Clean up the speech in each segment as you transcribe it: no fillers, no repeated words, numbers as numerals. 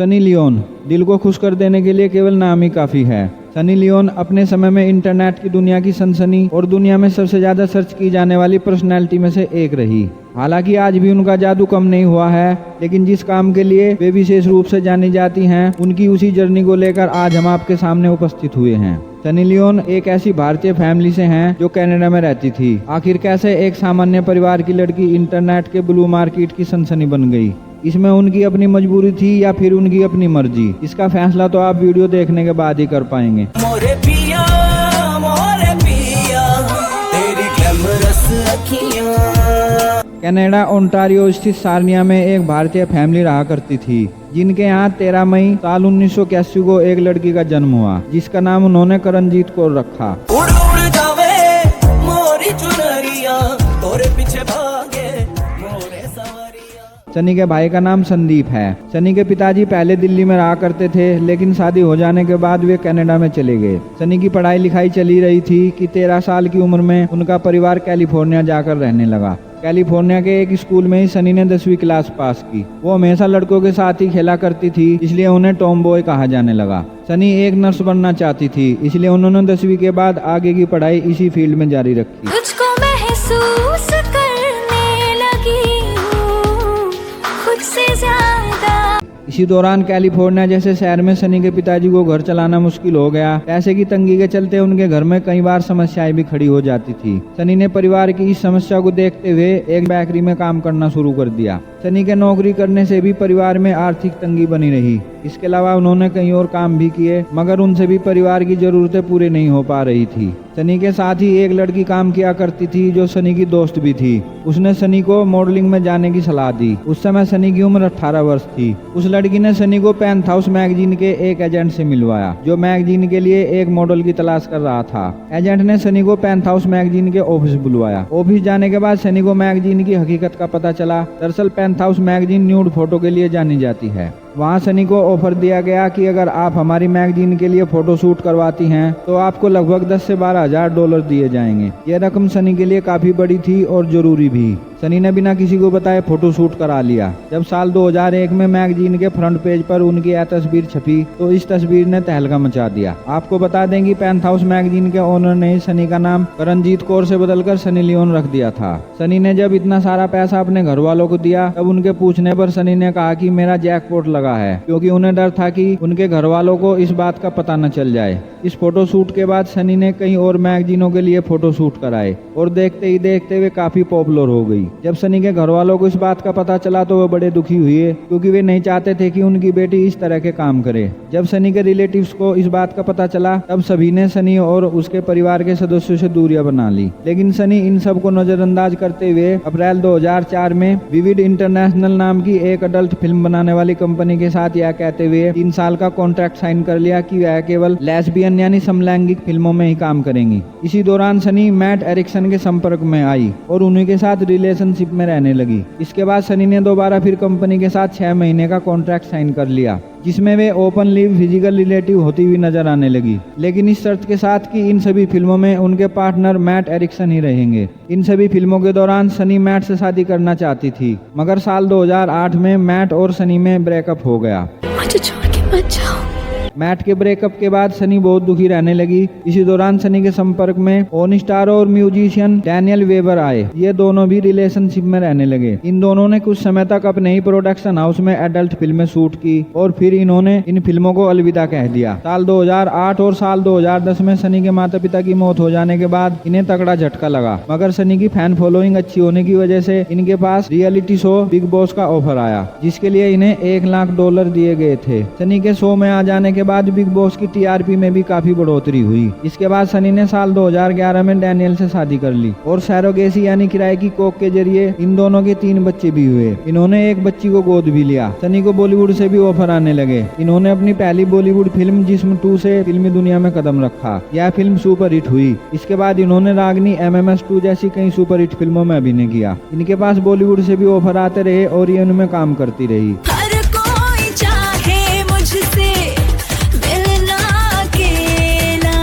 Sunny Leone दिल को खुश कर देने के लिए केवल नाम ही काफ़ी है। सनी लियोन अपने समय में इंटरनेट की दुनिया की सनसनी और दुनिया में सबसे ज़्यादा सर्च की जाने वाली पर्सनैलिटी में से एक रही। हालांकि आज भी उनका जादू कम नहीं हुआ है, लेकिन जिस काम के लिए वे विशेष रूप से जानी जाती हैं, उनकी उसी जर्नी को लेकर आज हम आपके सामने उपस्थित हुए हैं। सनी लियोन एक ऐसी भारतीय फैमिली से हैं जो कनाडा में रहती थी। आखिर कैसे एक सामान्य परिवार की लड़की इंटरनेट के ब्लू मार्केट की सनसनी बन गई? इसमें उनकी अपनी मजबूरी थी या फिर उनकी अपनी मर्जी? इसका फैसला तो आप वीडियो देखने के बाद ही कर पाएंगे। मोरे पिया, तेरी ग्लैमरस अखियां। कनाडा ओंटारियो स्थित सार्निया में एक भारतीय फैमिली रहा करती थी, जिनके यहाँ 13 मई साल 1981 को एक लड़की का जन्म हुआ, जिसका नाम उन्होंने करणजीत कौर रखा। उड़ उड़ जावे मोरी चुनरिया, तोरे पीछे भागे मोरे सवरिया। सनी के भाई का नाम संदीप है। सनी के पिताजी पहले दिल्ली में रहा करते थे, लेकिन शादी हो जाने के बाद वे कनाडा में चले गए। सनी की पढ़ाई लिखाई चली रही थी कि 13 साल की उम्र में उनका परिवार कैलिफोर्निया जाकर रहने लगा। कैलिफोर्निया के एक स्कूल में ही सनी ने 10वीं क्लास पास की। वो हमेशा लड़कों के साथ ही खेला करती थी, इसलिए उन्हें टॉम बॉय कहा जाने लगा। सनी एक नर्स बनना चाहती थी, इसलिए उन्होंने 10वीं के बाद आगे की पढ़ाई इसी फील्ड में जारी रखी। तुझको महसूस करने लगी हूँ खुद से ज्यादा। इसी दौरान कैलिफोर्निया जैसे शहर में सनी के पिताजी को घर चलाना मुश्किल हो गया। पैसे की तंगी के चलते उनके घर में कई बार समस्याएं भी खड़ी हो जाती थी। सनी ने परिवार की इस समस्या को देखते हुए एक बेकरी में काम करना शुरू कर दिया। सनी के नौकरी करने से भी परिवार में आर्थिक तंगी बनी रही। इसके अलावा उन्होंने कई और काम भी किए, मगर उनसे भी परिवार की जरूरतें पूरी नहीं हो पा रही थी। सनी के साथ ही एक लड़की काम किया करती थी जो सनी की दोस्त भी थी। उसने सनी को मॉडलिंग में जाने की सलाह दी। उस समय सनी की उम्र 18 वर्ष थी। उस लड़की ने सनी को पेंथहाउस मैगजीन के एक एजेंट से मिलवाया, जो मैगजीन के लिए एक मॉडल की तलाश कर रहा था। एजेंट ने सनी को पेंथहाउस मैगजीन के ऑफिस बुलवाया। ऑफिस जाने के बाद सनी को मैगजीन की हकीकत का पता चला। दरअसल पेंथहाउस मैगजीन न्यूड फोटो के लिए जानी जाती है। वहाँ सनी को ऑफर दिया गया कि अगर आप हमारी मैगजीन के लिए फोटो शूट करवाती हैं तो आपको लगभग 10 से 12 हजार डॉलर दिए जाएंगे। यह रकम सनी के लिए काफी बड़ी थी और जरूरी भी। सनी ने बिना किसी को बताए फोटो शूट करा लिया। जब साल 2001 में मैगजीन के फ्रंट पेज पर उनकी यह तस्वीर छपी तो इस तस्वीर ने तहलका मचा दिया। आपको बता दें कि पेंथहाउस मैगजीन के ओनर ने सनी का नाम करणजीत कौर से बदलकर सनी लियोन रख दिया था। सनी ने जब इतना सारा पैसा अपने घर वालों को दिया, तब उनके पूछने पर सनी ने कहा कि मेरा जैकपॉट लगा है, क्योंकि उन्हें डर था कि उनके घर वालों को इस बात का पता न चल जाए। इस फोटो शूट के बाद सनी ने कई और मैगजीनों के लिए फोटो शूट कराए और देखते ही देखते वे काफी पॉपुलर हो गई। जब सनी के घर वालों को इस बात का पता चला तो वे बड़े दुखी हुए, क्योंकि वे नहीं चाहते थे कि उनकी बेटी इस तरह के काम करे। जब सनी के रिलेटिव्स को इस बात का पता चला, तब सभी ने सनी और उसके परिवार के सदस्यों से दूरियां बना ली। लेकिन सनी इन सब को नजरअंदाज करते हुए अप्रैल 2004 में विविड इंटरनेशनल नाम की एक अडल्ट फिल्म बनाने वाली कंपनी के साथ यह कहते हुए 3 साल का कॉन्ट्रैक्ट साइन कर लिया कि वह केवल लेस्बियन यानी समलैंगिक फिल्मों में ही काम करेंगी। इसी दौरान सनी मैट एरिक्सन के संपर्क में आई और उन्हीं के साथ रिलेशनशिप में रहने लगी। इसके बाद सनी ने दोबारा फिर कंपनी के साथ 6 महीने का कॉन्ट्रैक्ट साइन कर लिया, जिसमें वे ओपनली फिजिकल रिलेटिव होती हुई नजर आने लगी, लेकिन इस शर्त के साथ कि इन सभी फिल्मों में उनके पार्टनर मैट एरिक्सन ही रहेंगे। इन सभी फिल्मों के दौरान सनी मैट से शादी करना चाहती थी, मगर साल 2008 में मैट और सनी में ब्रेकअप हो गया। मुझे छोड़ के मत जाओ। मैट के ब्रेकअप के बाद सनी बहुत दुखी रहने लगी। इसी दौरान सनी के संपर्क में ऑन स्टार और म्यूजिशियन डैनियल वेबर आए। ये दोनों भी रिलेशनशिप में रहने लगे। इन दोनों ने कुछ समय तक अपने ही प्रोडक्शन हाउस में एडल्ट फिल्में शूट की और फिर इन्होंने इन फिल्मों को अलविदा कह दिया। साल 2008 और साल 2010 में सनी के माता पिता की मौत हो जाने के बाद इन्हें तगड़ा झटका लगा, मगर सनी की फैन फॉलोइंग अच्छी होने की वजह से इनके पास रियलिटी शो बिग बॉस का ऑफर आया, जिसके लिए इन्हें $1 लाख दिए गए थे। सनी के शो में आ जाने के बाद बिग बॉस की टीआरपी में भी काफी बढ़ोतरी हुई। इसके बाद सनी ने साल 2011 में डैनियल से शादी कर ली और सैरोगेसी यानी किराए की कोख के जरिए इन दोनों के 3 बच्चे भी हुए। इन्होंने एक बच्ची को गोद भी लिया। सनी को बॉलीवुड से भी ऑफर आने लगे। इन्होंने अपनी पहली बॉलीवुड फिल्म जिस्म 2 से फिल्मी दुनिया में कदम रखा। यह फिल्म सुपर हिट हुई। इसके बाद इन्होंने रागनी, MMS 2 जैसी कई सुपर हिट फिल्मों में अभिनय किया। इनके पास बॉलीवुड से भी ऑफर आते रहे और ये उनमें काम करती रही। हर कोई चाहे मुझसे मिलना अकेला।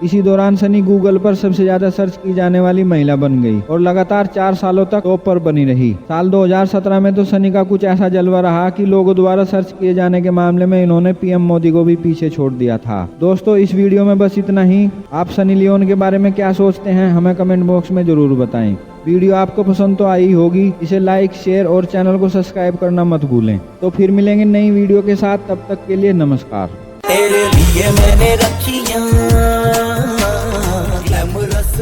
इसी दौरान सनी गूगल पर सबसे ज्यादा सर्च की जाने वाली महिला बन गई और लगातार 4 सालों तक टॉप पर बनी रही। साल 2017 में तो सनी का कुछ ऐसा जलवा रहा कि लोगों द्वारा सर्च किए जाने के मामले में इन्होंने पीएम मोदी को भी पीछे छोड़ दिया था। दोस्तों, इस वीडियो में बस इतना ही। आप सनी लियोन के बारे में क्या सोचते हैं हमें कमेंट बॉक्स में जरूर बताएं। वीडियो आपको पसंद तो आई होगी, इसे लाइक, शेयर और चैनल को सब्सक्राइब करना मत भूलें। तो फिर मिलेंगे नई वीडियो के साथ, तब तक के लिए नमस्कार। तेरे लिए मैंने रखियां ग्लैमरस